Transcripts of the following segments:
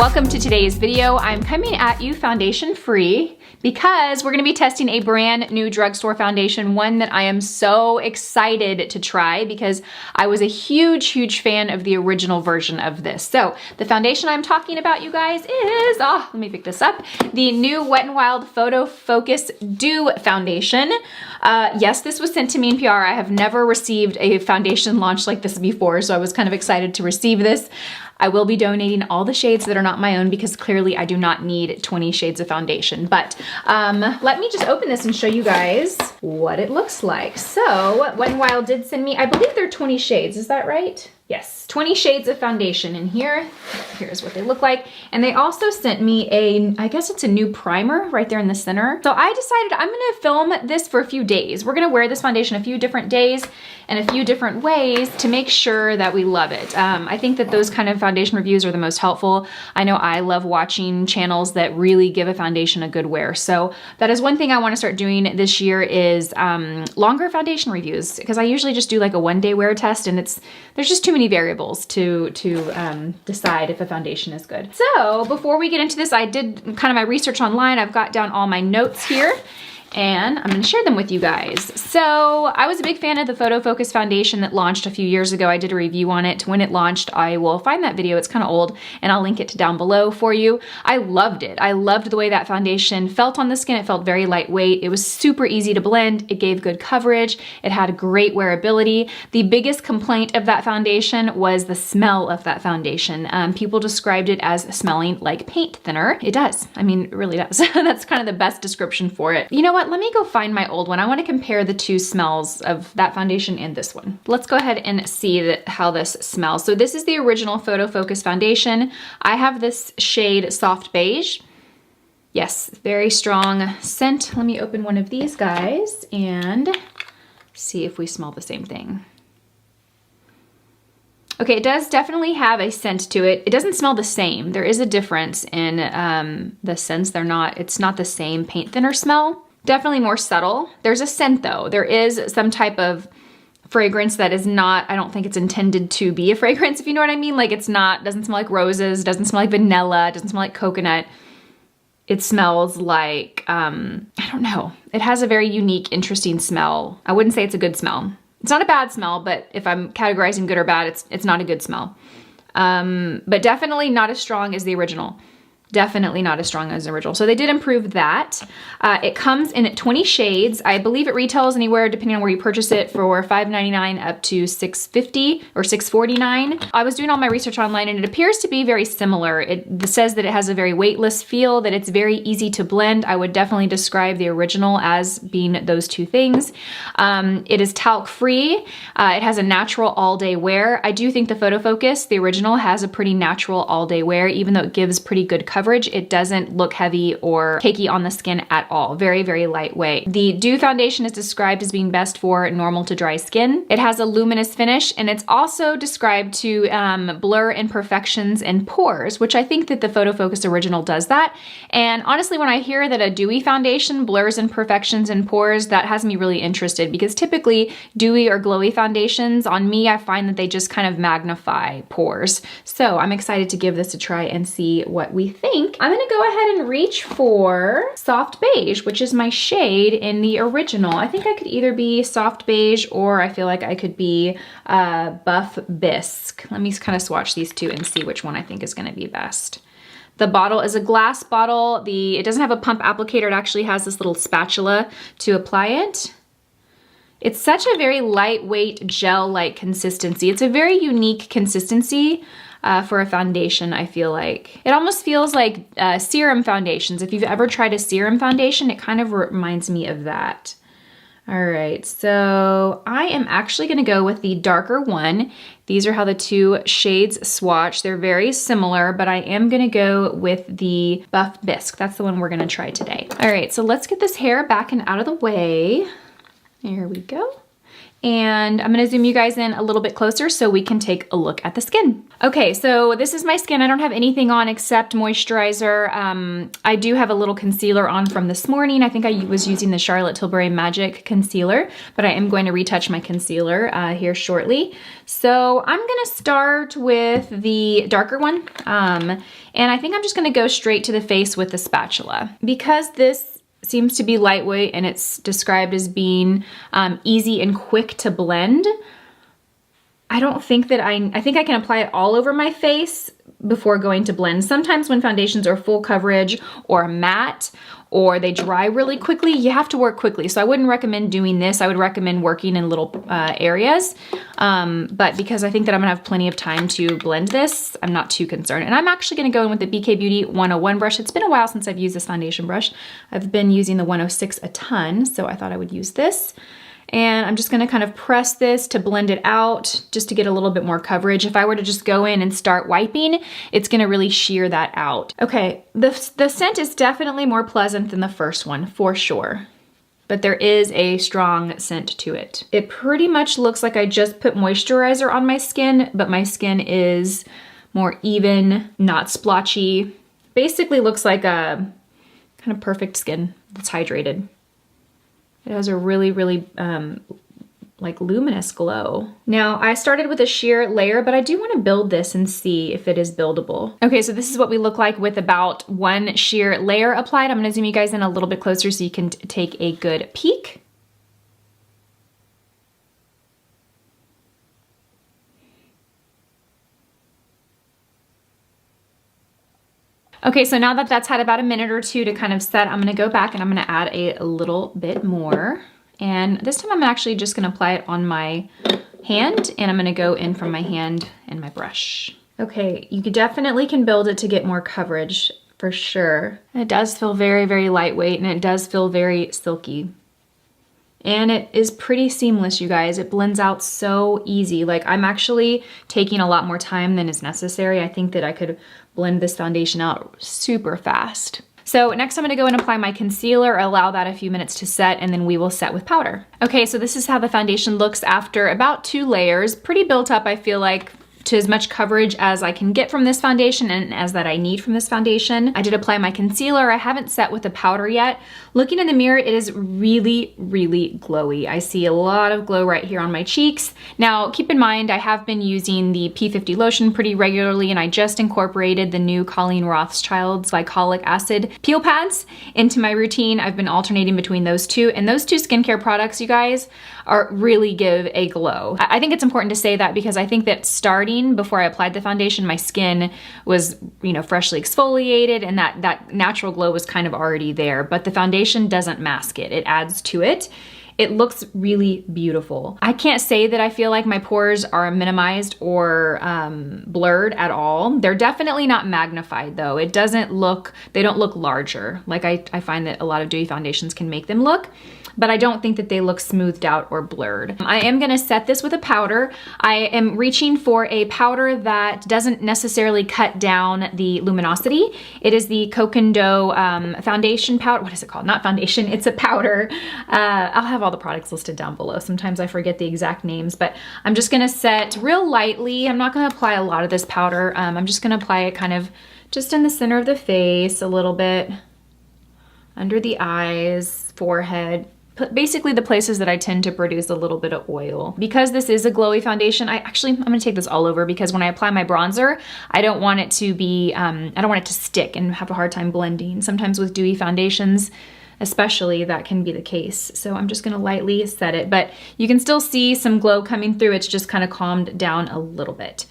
Welcome to today's video. I'm coming at you foundation free because we're gonna be testing a brand new drugstore foundation, one that I am so excited to try because I was a huge fan of the original version of this. So the foundation I'm talking about, you guys, is, let me pick this up, the new Wet n Wild Photofocus Dew Foundation. Yes, this was sent to me in PR. I have never received a foundation launch like this before, so I was kind of excited to receive this. I will be donating all the shades that are not my own because clearly I do not need 20 shades of foundation. But let me just open this and show you guys what it looks like. So Wet n Wild did send me, I believe they're 20 shades, is that right? Yes, 20 shades of foundation in here. Here's what they look like. And they also sent me I guess it's a new primer right there in the center. So I decided I'm gonna film this for a few days. We're gonna wear this foundation a few different days and a few different ways to make sure that we love it. I think that those kind of foundation reviews are the most helpful. I know I love watching channels that really give a foundation a good wear. So that is one thing I wanna start doing this year is longer foundation reviews, because I usually just do like a one-day wear test and there's just too many variables to decide if a foundation is good. So before we get into this, I did kind of my research online. I've got down all my notes here and I'm gonna share them with you guys. So I was a big fan of the Photofocus foundation that launched a few years ago. I did a review on it. When it launched, I will find that video. It's kind of old and I'll link it down below for you. I loved it. I loved the way that foundation felt on the skin. It felt very lightweight. It was super easy to blend. It gave good coverage. It had great wearability. The biggest complaint of that foundation was the smell of that foundation. People described it as smelling like paint thinner. It does. I mean, it really does. That's kind of the best description for it. You know what? Let me go find my old one. I want to compare the two smells of that foundation and this one. Let's go ahead and see how this smells. So this is the original Photofocus foundation. I have this shade Soft Beige. Yes, very strong scent. Let me open one of these guys and see if we smell the same thing. Okay, it does definitely have a scent to it. It doesn't smell the same. There is a difference in the scents. It's not the same paint thinner smell. Definitely more subtle. There's a scent though. There is some type of fragrance that is not, I don't think it's intended to be a fragrance, if you know what I mean. Like doesn't smell like roses, doesn't smell like vanilla, doesn't smell like coconut. It smells like, I don't know. It has a very unique, interesting smell. I wouldn't say it's a good smell. It's not a bad smell, but if I'm categorizing good or bad, it's not a good smell. But definitely not as strong as the original. Definitely not as strong as the original. So they did improve that. It comes in 20 shades. I believe it retails anywhere, depending on where you purchase it, for $5.99 up to $6.50 or $6.49. I was doing all my research online and it appears to be very similar. It says that it has a very weightless feel, that it's very easy to blend. I would definitely describe the original as being those two things. It is talc free. It has a natural all day wear. I do think the Photofocus, the original, has a pretty natural all day wear, even though it gives pretty good coverage. It doesn't look heavy or cakey on the skin at all. Very lightweight. The Dew foundation is described as being best for normal to dry skin. It has a luminous finish and it's also described to blur imperfections and pores, which I think that the Photofocus original does that. And honestly, when I hear that a dewy foundation blurs imperfections and pores, that has me really interested because typically dewy or glowy foundations on me, I find that they just kind of magnify pores. So I'm excited to give this a try and see what we think. I'm gonna go ahead and reach for Soft Beige, which is my shade in the original. I think I could either be Soft Beige or I feel like I could be Buff Bisque. Let me kind of swatch these two and see which one I think is gonna be best. The bottle is a glass bottle. It doesn't have a pump applicator. It actually has this little spatula to apply it. It's such a very lightweight gel-like consistency. It's a very unique consistency. For a foundation, I feel like. It almost feels like serum foundations. If you've ever tried a serum foundation, it kind of reminds me of that. All right, so I am actually gonna go with the darker one. These are how the two shades swatch. They're very similar, but I am gonna go with the Buff Bisque. That's the one we're gonna try today. All right, so let's get this hair back and out of the way. Here we go. And I'm gonna zoom you guys in a little bit closer so we can take a look at the skin. Okay, so this is my skin. I don't have anything on except moisturizer. I do have a little concealer on from this morning. I think I was using the Charlotte Tilbury Magic Concealer, but I am going to retouch my concealer here shortly. So I'm gonna start with the darker one. And I think I'm just gonna go straight to the face with the spatula. Because this seems to be lightweight and it's described as being easy and quick to blend, I don't think that I think I can apply it all over my face before going to blend. Sometimes when foundations are full coverage or matte or they dry really quickly, you have to work quickly. So I wouldn't recommend doing this. I would recommend working in little areas. But because I think that I'm gonna have plenty of time to blend this, I'm not too concerned. And I'm actually gonna go in with the BK Beauty 101 brush. It's been a while since I've used this foundation brush. I've been using the 106 a ton, so I thought I would use this. And I'm just gonna kind of press this to blend it out just to get a little bit more coverage. If I were to just go in and start wiping, it's gonna really shear that out. Okay, the scent is definitely more pleasant than the first one, for sure. But there is a strong scent to it. It pretty much looks like I just put moisturizer on my skin, but my skin is more even, not splotchy. Basically looks like a kind of perfect skin that's hydrated. It has a really, really like luminous glow. Now I started with a sheer layer, but I do want to build this and see if it is buildable. Okay, so this is what we look like with about one sheer layer applied. I'm gonna zoom you guys in a little bit closer so you can take a good peek. Okay, so now that that's had about a minute or two to kind of set, I'm gonna go back and I'm gonna add a little bit more. And this time I'm actually just gonna apply it on my hand and I'm gonna go in from my hand and my brush. Okay, you definitely can build it to get more coverage for sure. It does feel very, very lightweight and it does feel very silky. And it is pretty seamless, you guys. It blends out so easy. Like I'm actually taking a lot more time than is necessary. I think that I could blend this foundation out super fast. So next I'm gonna go and apply my concealer, allow that a few minutes to set, and then we will set with powder. Okay, so this is how the foundation looks after about 2 layers. Pretty built up, I feel like, to as much coverage as I can get from this foundation and as that I need from this foundation. I did apply my concealer. I haven't set with the powder yet. Looking in the mirror, it is really, really glowy. I see a lot of glow right here on my cheeks. Now, keep in mind, I have been using the P50 lotion pretty regularly, and I just incorporated the new Colleen Rothschild's glycolic acid peel pads into my routine. I've been alternating between those two, and those two skincare products, you guys, really give a glow. I think it's important to say that because I think that starting before I applied the foundation, my skin was, you know, freshly exfoliated and that natural glow was kind of already there, but the foundation doesn't mask it. It adds to it. It looks really beautiful. I can't say that I feel like my pores are minimized or blurred at all. They're definitely not magnified though. They don't look larger. Like I find that a lot of dewy foundations can make them look, but I don't think that they look smoothed out or blurred. I am gonna set this with a powder. I am reaching for a powder that doesn't necessarily cut down the luminosity. It is the Cocondo foundation powder. What is it called? Not foundation, it's a powder. I'll have all the products listed down below. Sometimes I forget the exact names, but I'm just gonna set real lightly. I'm not gonna apply a lot of this powder. I'm just gonna apply it kind of just in the center of the face, a little bit under the eyes, forehead, basically the places that I tend to produce a little bit of oil. Because this is a glowy foundation, I'm gonna take this all over because when I apply my bronzer, I don't want it to be, I don't want it to stick and have a hard time blending. Sometimes with dewy foundations, especially, that can be the case. So I'm just gonna lightly set it, but you can still see some glow coming through. It's just kind of calmed down a little bit.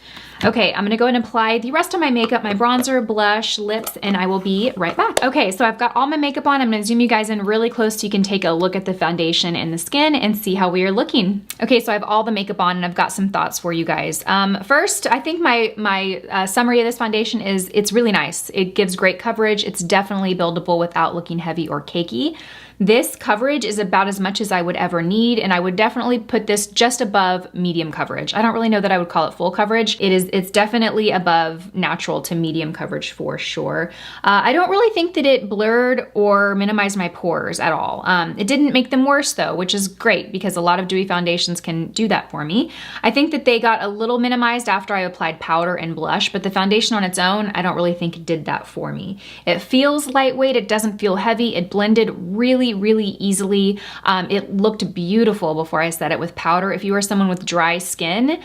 Okay, I'm gonna go and apply the rest of my makeup, my bronzer, blush, lips, and I will be right back. Okay, so I've got all my makeup on. I'm gonna zoom you guys in really close so you can take a look at the foundation and the skin and see how we are looking. Okay, so I have all the makeup on and I've got some thoughts for you guys. First, I think my summary of this foundation is it's really nice. It gives great coverage. It's definitely buildable without looking heavy or cakey. This coverage is about as much as I would ever need, and I would definitely put this just above medium coverage. I don't really know that I would call it full coverage. It's definitely above natural to medium coverage for sure. I don't really think that it blurred or minimized my pores at all. It didn't make them worse though, which is great because a lot of dewy foundations can do that for me. I think that they got a little minimized after I applied powder and blush, but the foundation on its own, I don't really think it did that for me. It feels lightweight, it doesn't feel heavy, it blended really easily. It looked beautiful before I set it with powder. If you are someone with dry skin,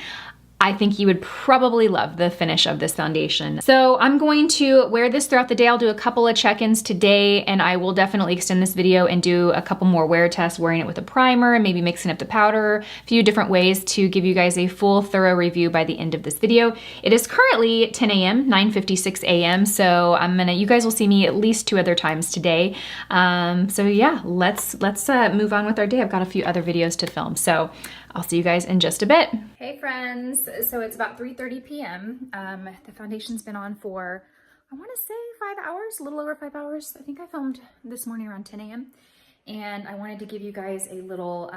I think you would probably love the finish of this foundation. So I'm going to wear this throughout the day. I'll do a couple of check-ins today, and I will definitely extend this video and do a couple more wear tests, wearing it with a primer and maybe mixing up the powder, a few different ways to give you guys a full thorough review by the end of this video. It is currently 10 a.m., 9:56 a.m. So you guys will see me at least 2 other times today. So yeah, let's move on with our day. I've got a few other videos to film. So I'll see you guys in just a bit. Hey friends, so it's about 3:30 p.m. The foundation's been on for, I wanna say 5 hours, a little over 5 hours. I think I filmed this morning around 10 a.m. and I wanted to give you guys a little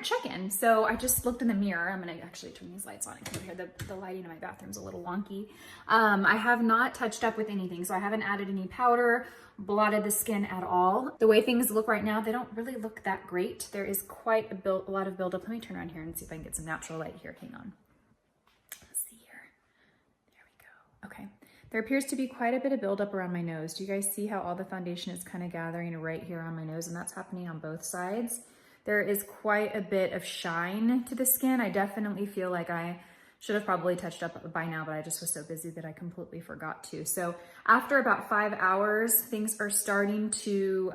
check-in. So I just looked in the mirror. I'm gonna actually turn these lights on. I can hear the lighting in my bathroom's a little wonky. I have not touched up with anything, so I haven't added any powder, blotted the skin at all. The way things look right now, they don't really look that great. There is quite a lot of buildup. Let me turn around here and see if I can get some natural light here. Hang on. Let's see here. There we go. Okay. There appears to be quite a bit of buildup around my nose. Do you guys see how all the foundation is kind of gathering right here on my nose? And that's happening on both sides. There is quite a bit of shine to the skin. I definitely feel like I should have probably touched up by now, but I just was so busy that I completely forgot to. So after about 5 hours, things are starting to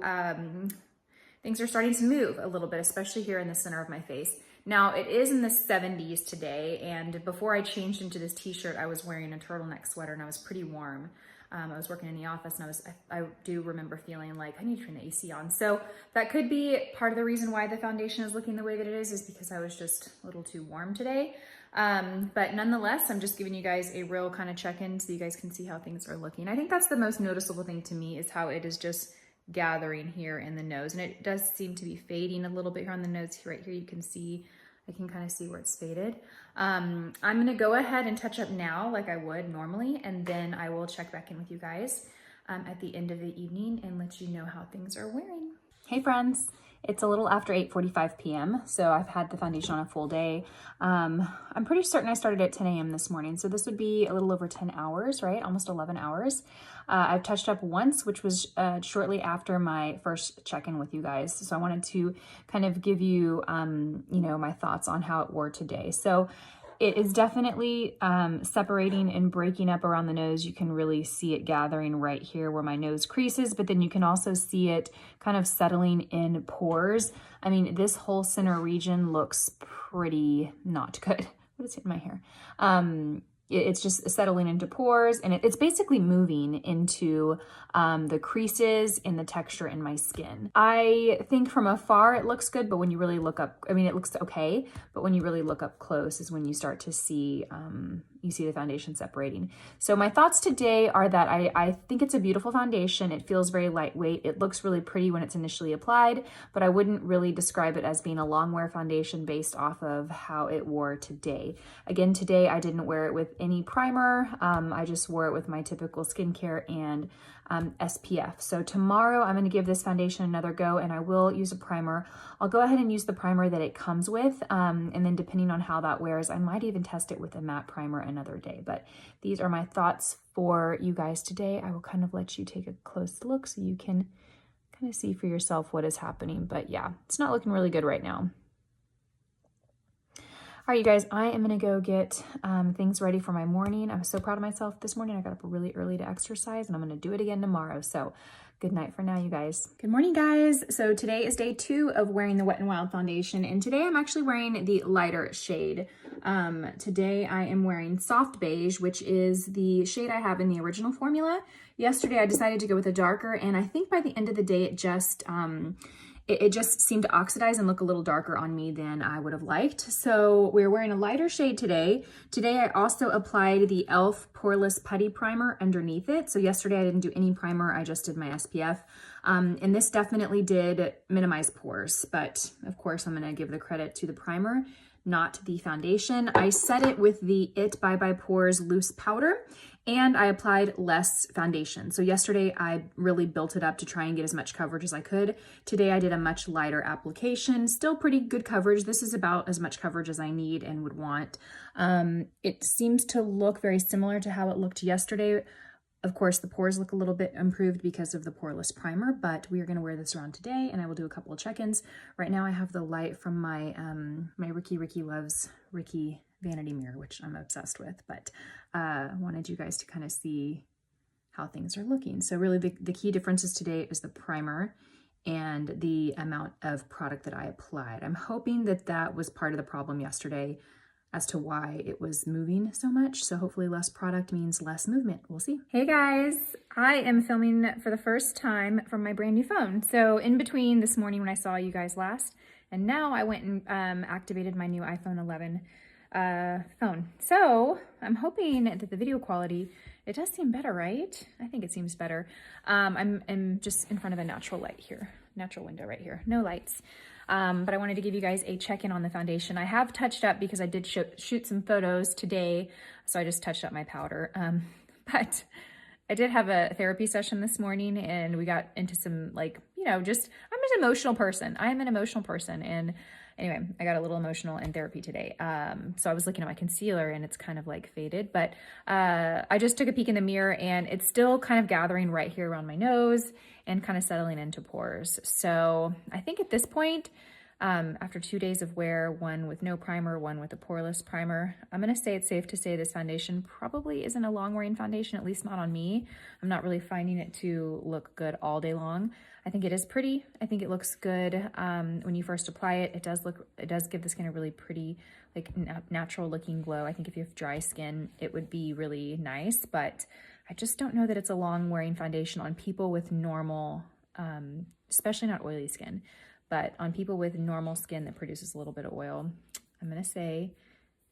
move a little bit, especially here in the center of my face. Now it is in the 70s today, and before I changed into this t-shirt, I was wearing a turtleneck sweater and I was pretty warm. I was working in the office and I do remember feeling like I need to turn the AC on. So that could be part of the reason why the foundation is looking the way that it is because I was just a little too warm today. But nonetheless, I'm just giving you guys a real kind of check-in so you guys can see how things are looking. I think that's the most noticeable thing to me is how it is just gathering here in the nose. And it does seem to be fading a little bit here on the nose. Right here you can see, I can kind of see where it's faded. I'm gonna go ahead and touch up now like I would normally, and then I will check back in with you guys at the end of the evening and let you know how things are wearing. Hey friends. It's a little after 8:45 p.m. So I've had the foundation on a full day. I'm pretty certain I started at 10 a.m. this morning. So this would be a little over 10 hours, right? Almost 11 hours. I've touched up once, which was shortly after my first check-in with you guys. So I wanted to kind of give you, my thoughts on how it wore today. So it is definitely separating and breaking up around the nose. You can really see it gathering right here where my nose creases, but then you can also see it kind of settling in pores. I mean, this whole center region looks pretty not good. What is hitting my hair? It's just settling into pores, and it's basically moving into the creases in the texture in my skin. I think from afar it looks good, but when you really look up, I mean, it looks okay, but when you really look up close is when you start to see, you see the foundation separating. So my thoughts today are that I think it's a beautiful foundation. It feels very lightweight. It looks really pretty when it's initially applied, but I wouldn't really describe it as being a long wear foundation based off of how it wore today. Again, today I didn't wear it with any primer. I just wore it with my typical skincare and SPF. So tomorrow I'm going to give this foundation another go, and I will use a primer. I'll go ahead and use the primer that it comes with, and then depending on how that wears, I might even test it with a matte primer another day. But these are my thoughts for you guys today. I will kind of let you take a close look so you can kind of see for yourself what is happening. But yeah, it's not looking really good right now. All right, you guys, I am gonna go get things ready for my morning. I was so proud of myself this morning. I got up really early to exercise, and I'm gonna do it again tomorrow. So good night for now, you guys. Good morning, guys. So today is day 2 of wearing the Wet n Wild foundation, and today I'm actually wearing the lighter shade. Today I am wearing Soft Beige, which is the shade I have in the original formula. Yesterday I decided to go with a darker, and I think by the end of the day it just seemed to oxidize and look a little darker on me than I would have liked. So we're wearing a lighter shade today. Today I also applied the e.l.f. Poreless Putty Primer underneath it. So yesterday I didn't do any primer, I just did my SPF. And this definitely did minimize pores, but of course I'm gonna give the credit to the primer, not the foundation. I set it with the It Bye Bye Pores loose powder, and I applied less foundation. So yesterday I really built it up to try and get as much coverage as I could. Today I did a much lighter application, still pretty good coverage. This is about as much coverage as I need and would want. It seems to look very similar to how it looked yesterday. Of course, the pores look a little bit improved because of the poreless primer, but we are going to wear this around today, and I will do a couple of check-ins. Right now I have the light from my my Ricky Loves Ricky vanity mirror, which I'm obsessed with, but wanted you guys to kind of see how things are looking. So really the key differences today is the primer and the amount of product that I applied. I'm hoping that that was part of the problem yesterday as to why it was moving so much. So hopefully less product means less movement. We'll see. Hey guys, I am filming for the first time from my brand new phone. So in between this morning when I saw you guys last, and now I went and activated my new iPhone 11 phone. So I'm hoping that the video quality, it does seem better, right? I think it seems better. I'm just in front of a natural light here, natural window right here, no lights. But I wanted to give you guys a check-in on the foundation. I have touched up because I did shoot some photos today, so I just touched up my powder. But I did have a therapy session this morning, and we got into some, like, you know, just, I'm an emotional person. I am an emotional person, and anyway, I got a little emotional in therapy today. So I was looking at my concealer and it's kind of like faded, but I just took a peek in the mirror and it's still kind of gathering right here around my nose and kind of settling into pores. So I think at this point, after 2 days of wear, one with no primer, one with a poreless primer, I'm gonna say it's safe to say this foundation probably isn't a long wearing foundation, at least not on me. I'm not really finding it to look good all day long. I think it is pretty. I think it looks good when you first apply it. It does give the skin a really pretty, like natural looking glow. I think if you have dry skin, it would be really nice, but I just don't know that it's a long wearing foundation on people with normal, especially not oily skin. But on people with normal skin that produces a little bit of oil, I'm gonna say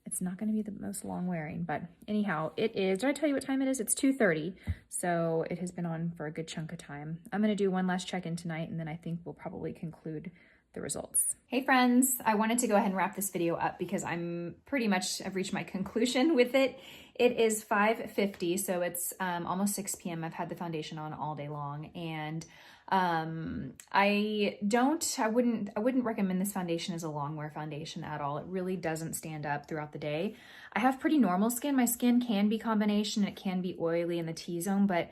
it's not gonna be the most long wearing, but anyhow, it is, did I tell you what time it is? It's 2:30, so it has been on for a good chunk of time. I'm gonna do one last check-in tonight, and then I think we'll probably conclude the results. Hey friends, I wanted to go ahead and wrap this video up because I've reached my conclusion with it. It is 5:50, so it's almost 6 p.m. I've had the foundation on all day long, and I wouldn't recommend this foundation as a long wear foundation at all. It really doesn't stand up throughout the day. I have pretty normal skin. My skin can be combination, it can be oily in the T-zone, but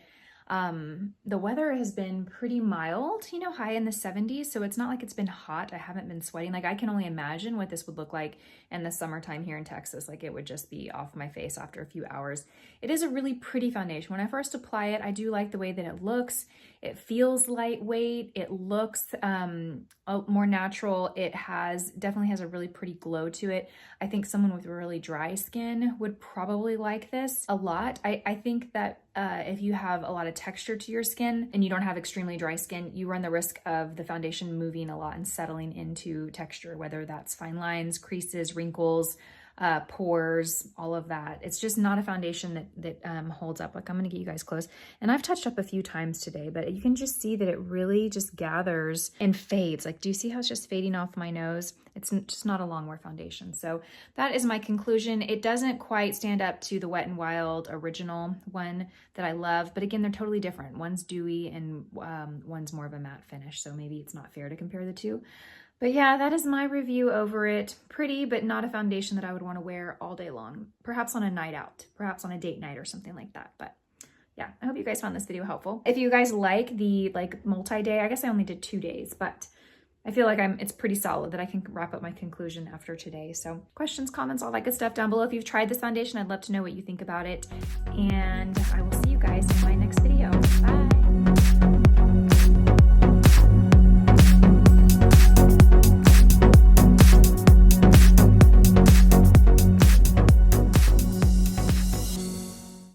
the weather has been pretty mild, you know, high in the 70s. So it's not like it's been hot. I haven't been sweating. Like I can only imagine what this would look like in the summertime here in Texas. Like it would just be off my face after a few hours. It is a really pretty foundation. When I first apply it, I do like the way that it looks. It feels lightweight. It looks more natural. It definitely has a really pretty glow to it. I think someone with really dry skin would probably like this a lot. I think that if you have a lot of texture to your skin and you don't have extremely dry skin, you run the risk of the foundation moving a lot and settling into texture, whether that's fine lines, creases, wrinkles, pores, all of that. It's just not a foundation that holds up. Like I'm gonna get you guys close. And I've touched up a few times today, but you can just see that it really just gathers and fades. Like, do you see how it's just fading off my nose? It's just not a long wear foundation. So that is my conclusion. It doesn't quite stand up to the Wet n Wild original one that I love, but again, they're totally different. One's dewy and one's more of a matte finish. So maybe it's not fair to compare the two. But yeah, that is my review over it. Pretty, but not a foundation that I would want to wear all day long. Perhaps on a night out, perhaps on a date night or something like that. But yeah, I hope you guys found this video helpful. If you guys like the multi-day, I guess I only did 2 days, but I feel like it's pretty solid that I can wrap up my conclusion after today. So questions, comments, all that good stuff down below. If you've tried this foundation, I'd love to know what you think about it. And I will see you guys in my next video. Bye.